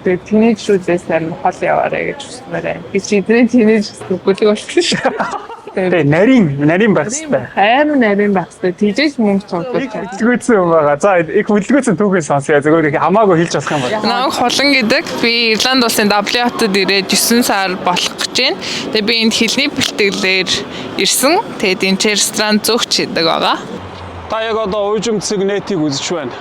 тэгээд тинейжрүүдээс амин хол яваарэ гэж хүсмээрээ. Би чи эдний тинейж бүлэг болчихсон шүү. Тэгээ нарийн байх хэрэгтэй. Амар нарийн байх хэрэгтэй. Тийжээс мөнгө цуглуулж байгаа. Хөдөлгөөцсөн юм байгаа. За их хөдөлгөөцсөн түүхээ сонсъё. Зөвхөн их хамаагүй хэлж болох юм байна. Намайг Холон гэдэг. Би Ирланд улсын WTO-д ирээд 9 сар болох гэж байна. Тэгээ би энд хэлний бэлтгэлээр ирсэн. Тэгээд энэ ресторан зөвч хийдэг байгаа. Та яг одоо уужимцэг нэтийг үзэж байна.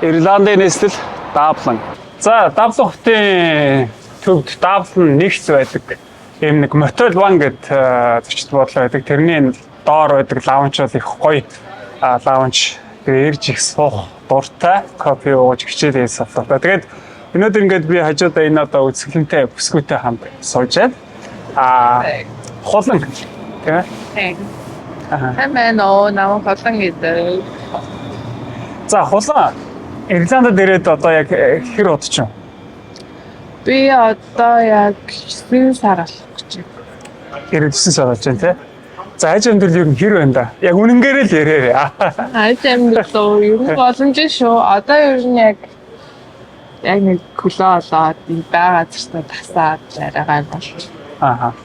Ирландын нийслэл Даблин. За, Даблин хотын төвд Даблин нэгц байдаг. Ийм нэг Motel One гэдэг зочид буудлын байдаг. Тэрний доор байдаг лаунж бол их гоё лаунж. Тэгээ ирж их суух дуртай, кофе ууж хичээл хийх софттой. Тэгээд өнөөдөр ингээд би хажуудаа энэ одоо үзэсгэлэнтэй бүсгүйтэй хамт суужаад холон тийм ээ. Хэмээнөө намайг холон гэдэг. За, холон Ирландд ирээд одоо яг хэр удаж юм? Би одоо яг 9 сар болох гэж байна. Ирээд 9 сар болж байна тий. За аж амьдрал юу хэр байна да? Яг үнэнгээр л ярээрээ. Аж амьдрал юу боломж шүү. Одоо ер нь яг нэг клоо олоод байгаа зэрэг тасаад яриагаа болж. Ааха.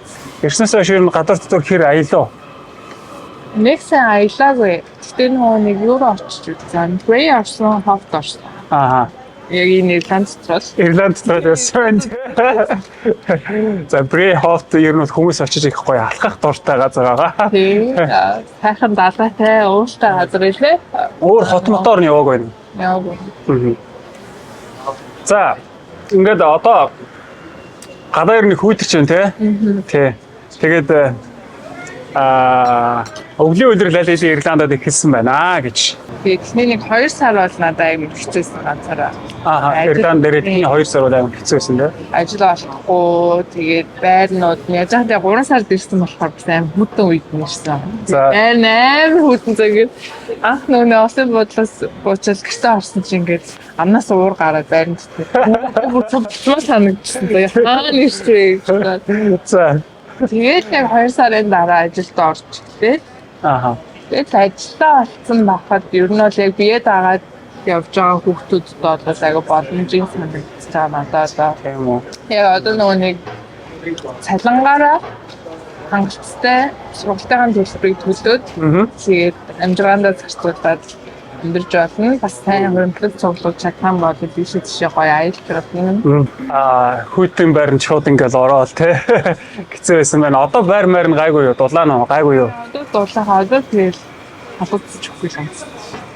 Ирснээс хойш ер нь гадар дотор хэр аялаа? Нэг сайн аялаагүй. Тэгтээ нэг юу очиж үзсэн. Грей орсон, ховт орсон. Ааха. Яг энэ Ирланд дотор байсан. За Грей ховт ер нь хүмүүс очиж их гоё алхах дуртай газар байгаа. Тийм. Сайхан далайтай, ууштай газар илээ. Өөр хот мотор нь яваагүй байна. Яваагүй. За ингээд одоо гадаа ер нь хүйдэрч байна тий. Тэгээд өвлийн үйлрэл аль хэдийн Ирландад ихэлсэн байна гэж. Тэгсний нэг 2 сар бол надад аймаг хэцүүсэн ганцаараа. Ирланд дээр 2 сар бол аймаг хэцүүсэн дээ. Ажил олохгүй тэгээд байрнууд яаж яагаад 3 сард ирсэн болохоор бас аймаг хүдэн үед нэрсэн. Байр амар хүдэн тэгээд анх нөгөө осын бодлоос буучаад гэртээ орсон чинь ингээд амнаас уур гараад байранд бүр цогцлоо санагдчихсан. Яагаад нэрчээ гэж. За тэгээд яг 2 сарын дараа ажилд орж ирсэн. Ааха. Тэгээд ажилдаа олцсон байхад ер нь бол яг биед агаад явж байгаа хүүхдүүдэд бол аяга боломжийн санагдаж байгаа надад. Тийм үү. Яг одоо нэг цалингаараа хангалттай сургалтын төлбөрийг төлөөд тэгээд амжиргаандаа зарцуулаад өндөрж болно. Бас сайн хөрөнгөлт цуглуулж чадсан бол тийшээ тийшээ гоё аялж болно. Хүйтэн байранд шууд ингээл ороод те хэцүү байсан байна. Одоо байр маар нь гайгүй юу? Дулаан уу? Гайгүй юу? Одоо тэгэл халуусч өгөхгүй санагдсан.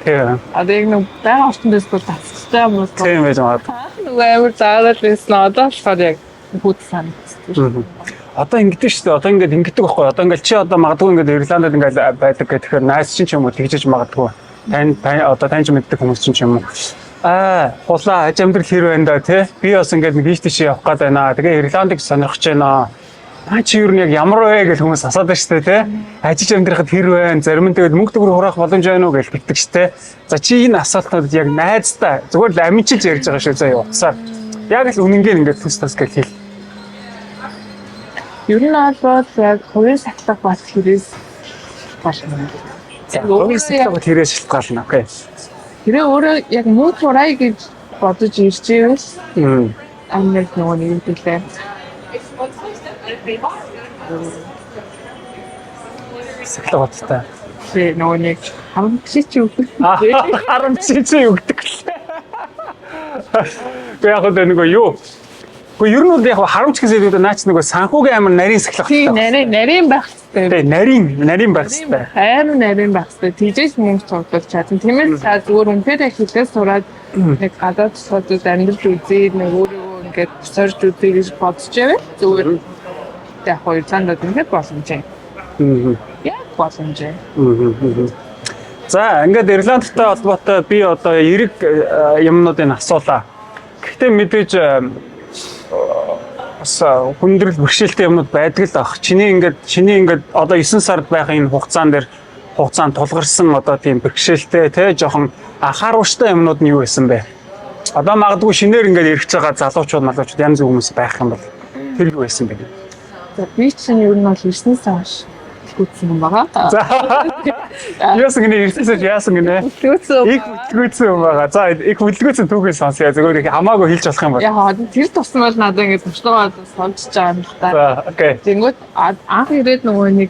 Тийм. Одоо яг нэг байгаль орчиндээс бол тасчихсан юм уу? Тийм байж магадгүй. Нөгөө амар заагаад байсан. Одоо болохоор яг хүт санагдсан. Одоо ингэдэг шүү дээ. Одоо ингээд ингэдэг байхгүй. Одоо ингээд чи одоо магадгүй ингээд Ирландд ингээд байдаг гэхээр найз чинь ч юм уу тэгжиж магадгүй. Тань ч мэддэг хүмүүс ч юм уу. Хулаа аж амьдрал хэр байна да тий. Би бас ингээд нэг ийш тийш явах гээд байна. Тэгээ Ирландыг сонирхож байна. Чи юу нэг ямар вэ гэж хүмүүс асууад байна шүү дээ тий. Ажиж амьдрахад хэр байна? Зарим нь тэгээд мөнгө төгрөг хураах боломж байна уу гэж битдэг шүү дээ. За чи энэ асуултууд яг найздаа зүгээр л амжилж ярьж байгаа шүү заа явахсаар. Яг л үнэнгээр ингээд төс тас гэж хэл. Ер нь бол яг хувийн сахилга бас хэрэгс болно. Өөрөөр хэлбэл шалтгаална. Окей. Тэр өөрөө яг мөнгө хураа гэж бодож ирж байвал амнаас нөгөө нэг хэлээ. Сахилгааттай. Тэ нөгөө нэг харамчич өгдөг. Харамчич өгдөг лээ. Яг одоо нөгөө юу? Гэхдээ ер нь бол яг харамч гэсэн үг наач нөгөө санхүүгийн амар нарийн сахилга. Тийм нарийн байх хэрэгтэй. Нарийн байх хэрэгтэй. Амар нарийн байх хэрэгтэй. Тийжээс мөнгө цуглуулж чадсан. Тиймээс та зүгээр үнэхээр хэлээс сураад нэг гадаад цогцод амьдарч үзээ нэг өөрөө ингээд сорж үзээ гэж бодож байвал зүгээр яг Ирландд ингээд боломж юм. Яг боломж юм. За ингээд Ирландтай холбоотой би одоо эрэг юмнуудыг асуулаа. Гэхдээ мэдээж бас хүндрэл бэрхшээлтэй юмнууд байдаг л ах. Чиний ингээд одоо 9 сард байх энэ хугацаанд тулгарсан одоо тийм бэрхшээлтэй те жоохон анхааруулжтай юмнууд нь юу байсан бэ? Одоо магадгүй шинээр ингээд ирэх байгаа залуучууд янз бүр хүмүүс байх юм бол тэр юу байсан бэ? За би чинь ер нь бол 9 сард гүйтсэн юм байгаа. За. Яасан гинэ ирсээс яасан гинэ? Гүйтсэн юм байгаа. За их хөдөлгөөцөн түүхээс сонсъё. Зөвхөн их хамаагүй хэлж болох юм бол. Яа, тэр тусмал надад ингээд төвчнөөд сонсож байгаа юм л та. За, окей. Тэнгүүд анх ирээд нөгөө нэг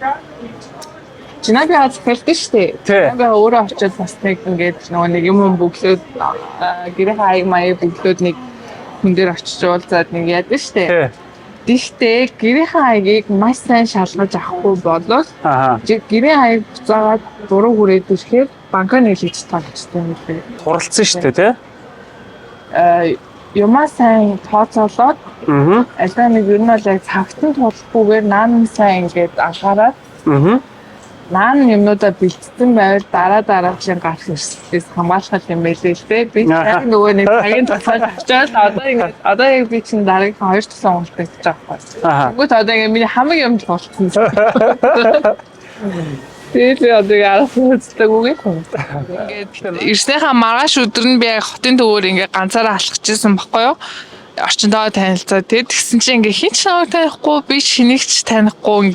Чинаби хаз хэлдэг шүү дээ. Би өөрөө очиод бас нэг ингээд нөгөө нэг юм бүглөөд гэрээ хаяг маяг бүглөөд нэг хүн дээр очиж уулзаад нэг яадаг шүү дээ. Тэгтээ гэрээ хаягийг маш сайн шалгаж авахгүй болол гэрээ хаяг буцаагаад буруу хүрээд ирэхээр банкаа нийлж тагчтай юм бэ. Хуралцсан шүү дээ, тий? Юмаа сайн тооцоолоод аль нэг ер нь бол яг цагтан тулахгүйгээр наан сайн ингээд анхаарал наан юмнуудаа бэлдсэн байвал дараагийн гарах эрсдлээс хамгаалах юм байлээ л дээ. Би яг нөгөө нэг цагийн тусаад очоод одоо яг би чинь дараагийн 2 тусан уулздаг гэж байгаа байхгүй. Тэгвэл одоо ингэ миний хамаг юм л болчихсон. Тэгээд одоо яарах үздэг үгүй юм. Ингээд эрснийхаа маргааш өдөр нь би яг хотын төвөөр ингээ ганцаараа алхчихсан байхгүй юу? Орчиндоо танилцаа. Тэгсэн чинь ингээ хин ч намайг танихгүй, би шинийгч танихгүй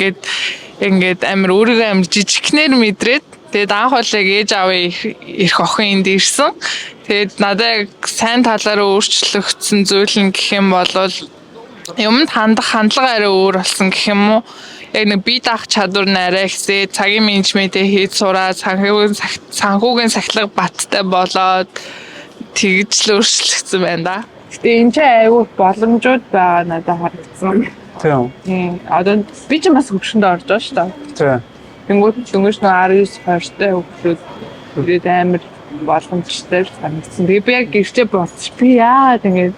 ингээд амир өөрийгөө амир жижигхнэр мэдрээд тэгээд анх бол яг ээж аавын ирэх охин энд ирсэн. Тэгээд надад яг сайн талаараа өөрчлөгдсөн зүйл нь гэх юм бол юмд хандах хандлага арай өөр болсон гэх юм уу? Яг нэг бие даах чадвар нь арай ихсээ, цагийн менежментээ хийж сураад, санхүүгийн сахилга баттай болоод тэгж л өөрчлөгдсөн байна да. Гэтэ энэ ч айгүй боломжууд байгаа надад харагдсан. Тийм. Одоо би ч бас хөвшөнд орж байгаа шүү дээ. Тийм. Тэнгүүд дөнгөж нөө 19 20-тай хөвгүүд ирээд амар боломжтой санагдсан. Тэгээ би яг гэрчээ бодчих. Би яа тэгээд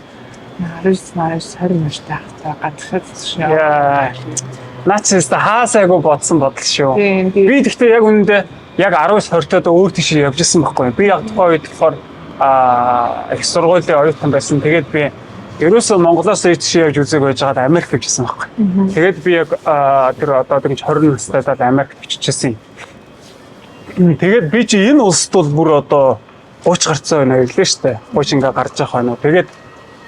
19 20 тахтай гадагшаад шүү. Яа. Наач хаасайгүй бодсон бодол шүү. Би тэгтээ яг үнэндээ яг 19 20-тод өөр тийш явж исэн байхгүй. Би яг тухайн үед болохоор их сургуулийн оюутан байсан. Тэгээд би ерөөсөө Монголоос ийш явж үзег байж байгаад Америк явжсэн байхгүй. Тэгээд би яг тэр одоо тэгж 20 настайдаа Америкт очижсэн юм. Тэгээд би чи энэ улсд бол бүр одоо 30 гарцсан байна гэлээ штэ. 30 ингээ гарч явах байна. Тэгээд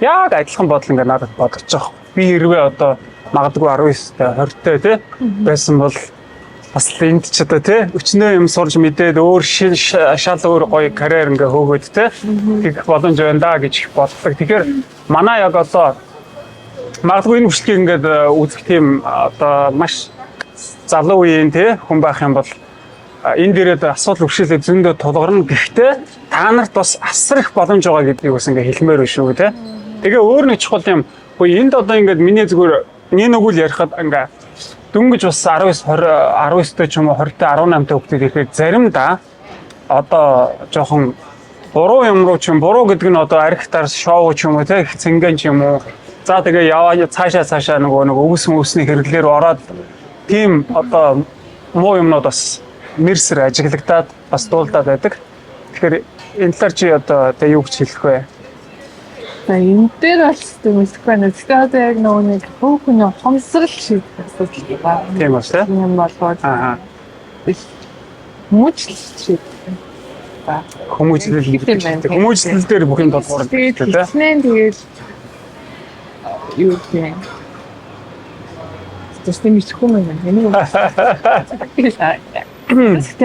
яг адилхан бодол ингээ надад бодож байгаа. Би хэрвээ одоо магадгүй 19-тай 20-тай тий байсан бол бас энд ч одоо тий өчнөө юм сурж мэдээд өөр шал өөр гоё карьер ингээ хөөгөөд тий тэгэх боломж байна да гэж боддог. Тэгэхээр манай яг одоо магадгүй энэ хүчлийг ингээд үзэх тийм одоо маш залуу үеийн тий хүн байх юм бол энэ дээрээ асуудал өршөөлөө зөндөө тулгарна. Гэхдээ та нарт бас асар их боломж байгаа гэдгийг бас ингээ хэлмээр байна шүү тий. Тэгээ өөр нэг чухал юм. Хөөе энд одоо ингээд миний зүгээр нэг үгэл ярихад ингээ дөнгөж бас 19-тэй ч юм уу 20-тай 18-тай хүүхдүүд ирэхэд заримдаа одоо жоохон буруу юм руу ч юм буруу гэдэг нь одоо архитар шоу ч юм уу те цэнгэн ч юм уу за тэгээ яваа цаашаа нөгөө өвсний хэрэглээр ороод тийм одоо муу юмнууд бас мэрсэр ажиглагдаад бас дуулдаад байдаг. Тэгэхээр энэ талаар чи одоо тэ юу гэж хэлэх вэ? За энэ дээр бол мэдхгүй байна. Гэхдээ одоо яг нөгөө нэг хүүхний ухамсарал шийдэх асуудал байна. Тийм ба тийм. Юм болоод хүмүүжлэл шийдэх ба. Хүмүүжлэл дээр бүх юм толгоор гэдэг тийм. Тэгээд юу тийм. Тэсний мэдхгүй юм байна. Энийг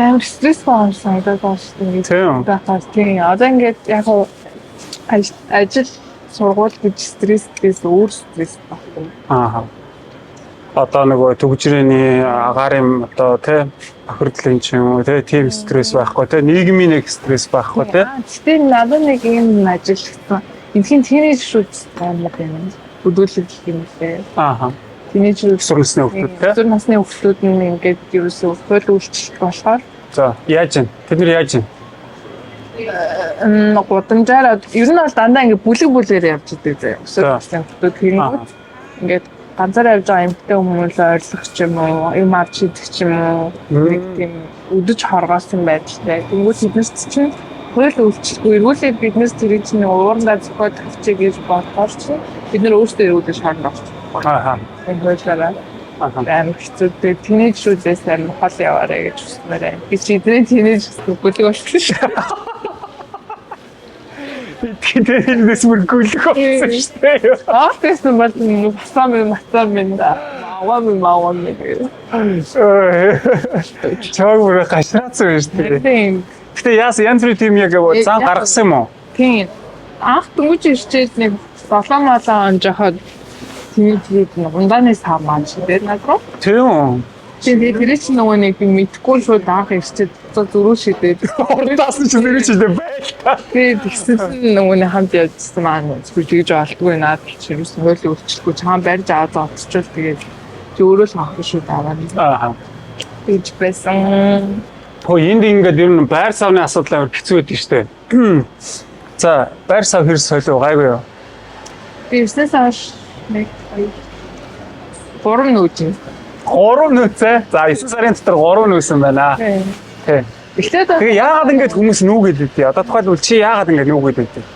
амар стресс болсон гэдэг байна шүү дээ. Тийм. Одоо ингээд яг ажил сургууль гэж стресс өөр стресс багтана. Одоо нөгөө төгжрээний агаарын одоо тий бохирдлын ч юм уу тийм стресс байхгүй тий нийгмийн нэг стресс байхгүй тий. Гэтэ надад нэг юм ажилласан. Эндхийн тинейж шүүц юм байна. Хөдөлгөх юм лээ. Тинейж сурнасны хүүхдүүд тий. Сурнасны хүүхдүүд нь ингээд ерөөсөө хөл үйлчлэл болохоор. За яаж вэ? Тэд нар яаж вэ? Гудамжаар ер нь бол дандаа ингээ бүлэгээр явж идэг заяа. Өсөлтсөн хүмүүс тэгэнгүүт ингээд ганцаар явж байгаа юмтай хүмүүс ойрлох ч юм уу, юм авч идэх ч юм уу, нэг тийм өдөж хоргоосон байдалтай. Тэнгүүт биднес чинь хууль үйлчлэхгүй эргүүлээд биднес тэрийг чинь уурандаа зохиод тавьчих гэж бодохоор чинь бид нар өөрсдөө эргүүлж шаардлага авчих. Ааха. Энэ хоёулаараа амар хэцүү. Тэгээд тинейжрүүдээс амар хол яваарэ гэж хүсмээр байна. Би чи эдний тинейж гүлэг болчихсон шүү. Тэдээс мөр гүлэх болсон шүү дээ. Тэсэн бол мацам да. Мавам. Чаг бүр гашраац байна шүү дээ. Гэтэ янз бүрийн тим яг зан гаргасан юм уу? Тийм. Анх дөнгөж ирчээд нэг 7 он жохоод тимэжрүүд ундааны сав маань шүү дээ над руу. Тийм. Тэгээд тэр чинь нөгөө нэг мэдхгүй шууд анх ирчээд зөрүү шидэд. Урдаас нь ч зэрэг шидэв байлаа. Тэгээд тэгсэн нөгөө нэг хамт явжсан маань зүгж олдгүй наад чинь хуулийг өөрчлөхгүй чаан барьж аваад оцчвол тэгээд чи өөрөө л авах шүү дараа нь. Аа. Тэгж байсан. Хөө энд ингээд ер нь байр савны асуудал амар хэцүү байдаг шүү дээ. За, байр сав хэрэг солио гайгүй юу? Би өснөөс хойш нэг 3 нүүж. 3 нүүцээ. За 9 сарын дотор 3 нүүсэн байна. Тий. Тэгээ яагаад ингэж хүмүүс нүүгээд байдгийг? Одоо тухайлбал чи яагаад ингэж нүүгээд байдгийг?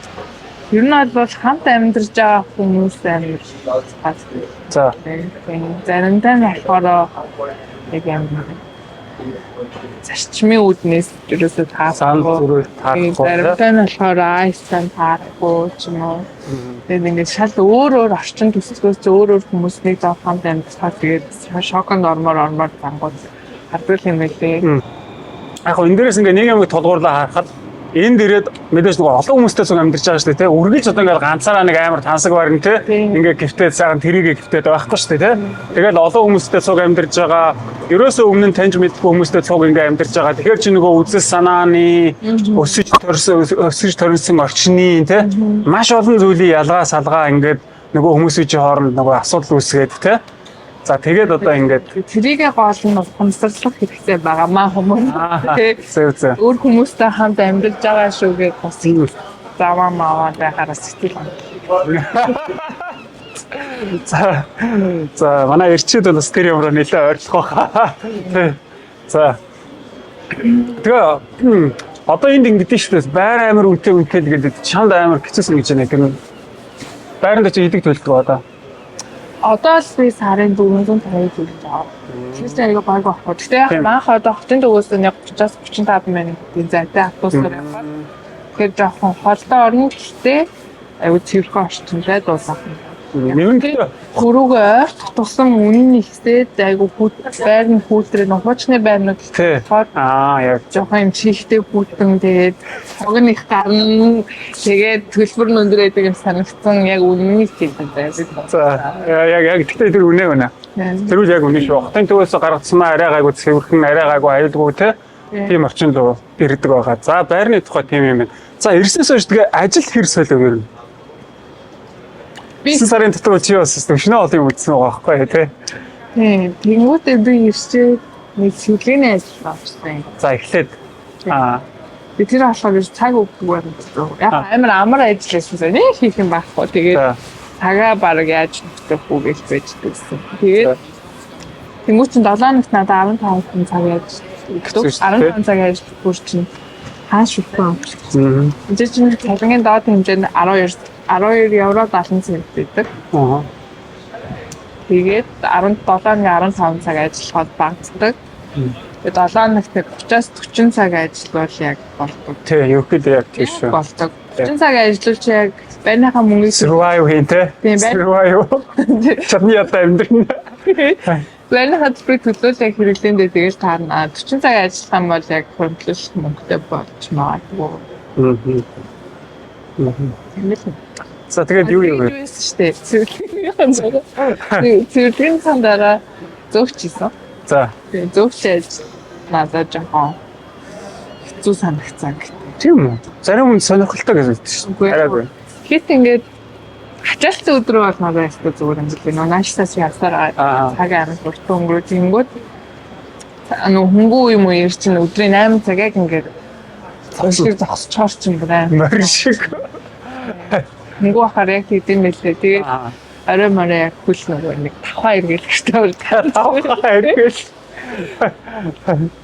Ер нь бол хамт амьдарч байгаа хүмүүс амар хас. За. Заримдаа нь болохоор яг амар зарчмын үүднээс ерөөсөө таахгүй. Заримдаа нь болохоор айсан таахгүй ч юм уу. Тэгээд ингээд шал өөр орчин төсөлгөөс өөр хүмүүс нэг дав хамт амьдархаа тэгээд шоконд ормоор зангууд хардвал юм байлээ. Яг энэ дээрээс ингээд нэг юм толгуурлаа харахад энд ирээд мэдээж нэг олон хүмүүстэй цуг амьдарч байгаа шүү дээ, тэ. Үргэлж одоо ингээд ганцаараа нэг амар тансаг барин, тэ. Ингээд гифтээд сайхан тэрийгэ гифтээд байхгүй шүү дээ, тэ. Тэгэл олон хүмүүстэй цуг амьдарч байгаа. Ерөөсөө өмнө нь таньж мэдгүй хүмүүстэй цуг ингээд амьдарч байгаа. Тэгэхээр чи нөгөө үзэл санааны өсөж төрсөн орчны, тэ. Маш олон зүйлийн ялгаа салгаа ингээд нөгөө хүмүүсийн хооронд нөгөө асуудал үүсгээд, тэ. За тэгээд одоо ингээд тэрийгэ гол нь ухамсарлах хэрэгтэй байгаамаа хүмүүс. Тэг. Өөр хүмүүстэй хамт амьдарч байгаа шүүгээ бас заваа маваа байхаараа сэтгэл. За манай эрчүүд бол тэр юмроо нэлээ ойрлох байхаа. За. Тэгээ одоо энд ингэдэж шүү дээ. Байр амир үнэтэй гэдэг чанд амир хэцүүсэн гэж байна. Тэр байранд чи идэг төлдөг одоо. Одоо л би сарын 450 төлж аваа. Тэгээс аяга баг авах. Гэтэ яг манх одоо хотын төвөөс нэг 30-35 минутын зайтай автобусаар явах. Тэгэхээр жоохон холдоо орно гэхдээ аяга цэвэрхэн орчинтай дуусах. Нэгэнт хөрөөгөө ойрт тусам үнэн ихсээд айгу байр нь хүүтрээ нухачны байрнууд яг жоохон юм чихтэй хүүтэн тэгээд цогн их гарна тэгээд төлбөр нь өндөр байдаг юм санагдсан яг үнэн их хэлдэг байдаг. За яг тэгтээ тэр үнэ. Тэр үл яг үнэ шүү. Хотын төвөөс гаргацсанаа арай гайгүй цэвэрхэн арай гайгүй аюулгүй те. Тийм орчин руу ирдэг байгаа. За байрны тухай тийм юм байна. За ирснээс хойш тэгээ ажил хэр солио гэрнэ. Би сарын дотор чи бас өшнөө олон юм үзсэн байгаа байхгүй тий. Тийм. Тэнгүүтээ би ирчээ нэг сүлгээний ажил авсан. За эхлээд би тэр болохоор цаг өгдөг байсан. Яг амар ажил байсан. Нэг хийх юм байхгүй. Тэгээд цагаа баг яаж өгөх үү гэж байждагсан. Тэгээд тэнгүүт чинь 7 хоногт надад 15 цаг яаж өгдөг. 15 цаг яаж хүрчин хааш өгөх юм. Энд чинь цагийн доод хэмжээ нь 12 евро 70 цент байдаг. Тэгээд 17-15 цаг ажиллахад багтдаг. Тэгээд 7 хоногт 30-40 цаг ажиллавал яг болдог. Тий, ерөөхдөө яг тийш шүү. Болдог. 40 цаг ажиллавч яг байрныхаа мөнгөийг survive хийн те. Survive. Чамны ята амьдрын. Байрныхаа төлөвлөлт хэрэглэндээ тэгээд таарна. 40 цаг ажиллах юм бол яг хөрөнгөлөх мөнгөтэй болж магадгүй. За тэгээд юу юм бэ? Штэ. Цэвэрхэн цандараа зөөгчсэн. За. Тэгээд зөөгчээж надад жоохон хэцүү санагцсан гэх. Тийм үү? Зарим хүн сонирхолтой гэж хэлдэг шүү дээ. Арайгүй. Хит ингээд ачаалтын өдрөө бол надад ихтэй зүгээр юм билээ. Нөө наашсаас явсараа цаг амт урт өнгөрөө тэнгүүд хөнгөө юм уу ер чинь өдрийн 8 цаг яг ингээд цогцлог зогсож чорч юм байна. Морь шиг. Хөнгөө хахаар яг тийм байлээ. Тэгээд орой морой яг хөл нөгөө нэг тавхаа эргэлэхтэй урд. Тавхаа эргэл.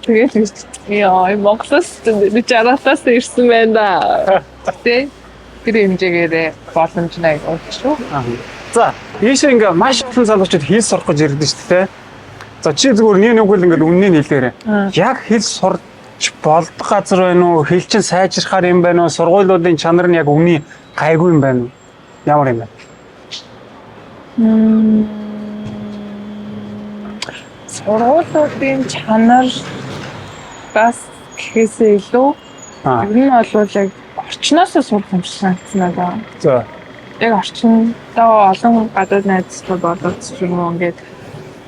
Тэгээд яа Монголоос нэг жаргалтаас ирсэн байна да. Тэ тэр хэмжээгээр боломж нэг болчих шүү. За, ийшээ ингээ маш олон залуучууд хэл сурах гэж ирдэг шүү дээ. За чи зүгээр нэг үгэл ингээ үннийг хэлээрэй. Яг хэл сурч болдог газар байна уу? Хэл чинь сайжрахаар юм байна уу? Сургуулиудын чанар нь яг үний гайгүй юм байна уу? Ямар юм бэ? Сургуулиудын чанар бас гэхээсээ илүү ер нь бол яг орчноос сурах юм шиг санагдсан надад. За. Яг орчиндөө олон гадаад найзлууд болоод ч юм уу ингээд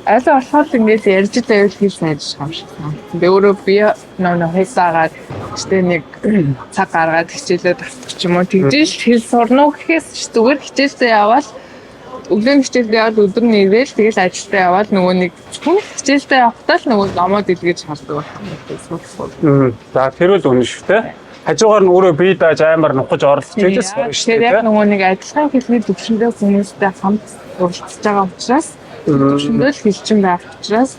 аль болохоор ингээд ярьж байвал хэл сайжрах юм шиг санагдсан. Би өөрөө нөө хэлсаагаад гэхдээ нэг цаг гаргаад хичээлээд авчих ч юм уу тэгжээш хэл сурна уу гэхээс зүгээр хичээлдээ явбал өглөөний хичээлдээ яваад өдөр нь ирээл тэгэл ажилдаа яваад нөгөө нэг хүн хичээлдээ явахдаа л нөгөө номоод илгээж хардаг байна. За тэр үл үнэн шүү дээ. Хажуугаар нь өөрөө бие дааж аймаар нухаж оролцож байжээс байна шүү дээ. Тэр яг нөгөө нэг адилхан хэлний төвшөндөө хүмүүстэй хамт уралдаж байгаа учраас төвшөндөө л хэлчин байх учраас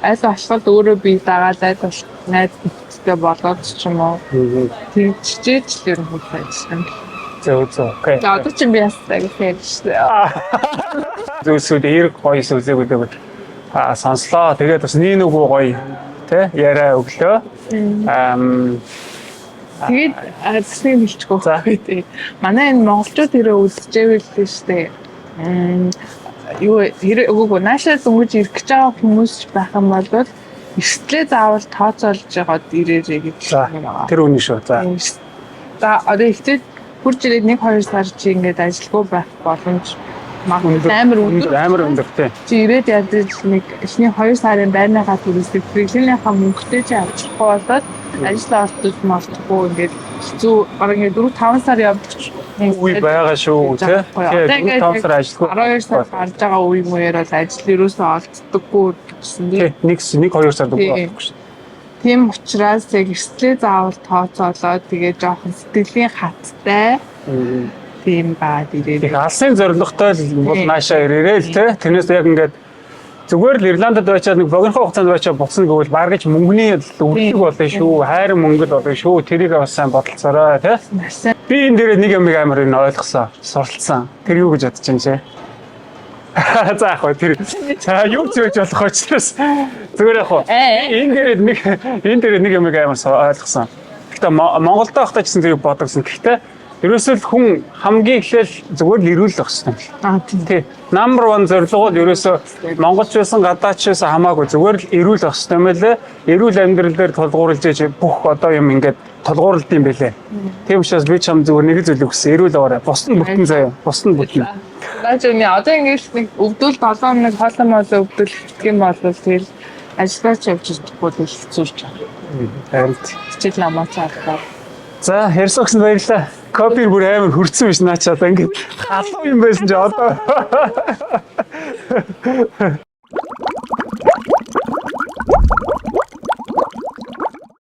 аль болохоор өөрөө бие даагаад аль болох найз нөхдөдтэй болоод ч юм уу тэгчээж л ер нь хэл ажиллана. Зөв. Окей. За одоо ч би ястай гэж ярьжээ. Зөвсөд эрг гоё сүлзээгүүд сонслоо. Тэгээд бас нэг үгүй гоё тий яриа өглөө. Тэгээд адсны хэлчихгүй. За тий. Манай энэ монголчууд хэрэг үлдчихэвэл л штэ. Юу хэрэг өгөөгүй наашаа дөнгөж ирэх гэж байгаа хүмүүс байх юм бол эрсдлээ заавал тооцоолж байгаад ирээрэй гэж байна. Тэр үнэн шүү. За одоо ихтэй хурж ирээд 1-2 сар чи ингээд ажилгүй байх боломж магадгүй амар өндөр тий. Чи ирээд ядаж нэг эхний 2 сарын байрныхаа төрөсөд фрилэнсийнхаа мөнгөтэй чи авчихгүй болоод ажил олдож мартахгүй ингээд хэцүү бараг ингээд 4-5 сар явдаг үе байгаа шүү тий. Тэгээд 4-5 сар ажилгүй 12 сар гарч байгаа үе мууяар бол ажил ерөөсөө олддоггүй гэсэн тий. 1-2 сар дөнгөж болохгүй шүү. Тийм учраас яг эрсдлээ заавал тооцоолоод тэгээ жоохон сэтгэлийн хаттай тийм баад ирээд. Их алсын зорилготой л бол наашаа ирээрэй л тий. Тэрнээс яг ингээд зүгээр л Ирландд байчаад нэг богино хугацаанд байчаа буцна гэвэл баргаж мөнгөний үрлэг болно шүү. Хайр мөнгөд болно шүү. Тэрийг бас сайн бодолцоорой тий. Би энэ дээрээ нэг юм амар энэ ойлгосон. Суралцсан. Тэр юу гэж бодож байна чи? За яг тэр за юу ч байж болох учраас зүгээр яг энэ дээр нэг юм амар ойлгосон. Гэхдээ Монголд байхдаа ч гэсэн тэрийг бодогсон. Гэхдээ ерөөсөө л хүн хамгийн эхлээл зүгээр л ирүүлэх хэрэгтэй. Тий. Number 1 зорилго бол ерөөсөө монголч байсан гадаач байсан хамаагүй зүгээр л ирүүлэх хэрэгтэй юм байлээ. Эрүүл амьдрал дээр тулгуурлаж иж бүх одоо юм ингээд тулгуурлалт юм байлээ. Тийм учраас би чам зүгээр нэг зүйлийг хүссэн. Эрүүл аваарай. Бусд нь бүтэн заяа. Бусд нь бүтэн. Наажны одоо ингэж нэг өвдөл 7 хоног хоолой моолоо өвдөл гэх юм бол тэгэл ажиллаж явж чадахгүй л хэцүү ч байна. Харин хичээл намаа цаалаа. За ярьсагс баярлаа. Копи бүр амар хөрцөн биш наачаа одоо ингэ халуун юм байсан чи одоо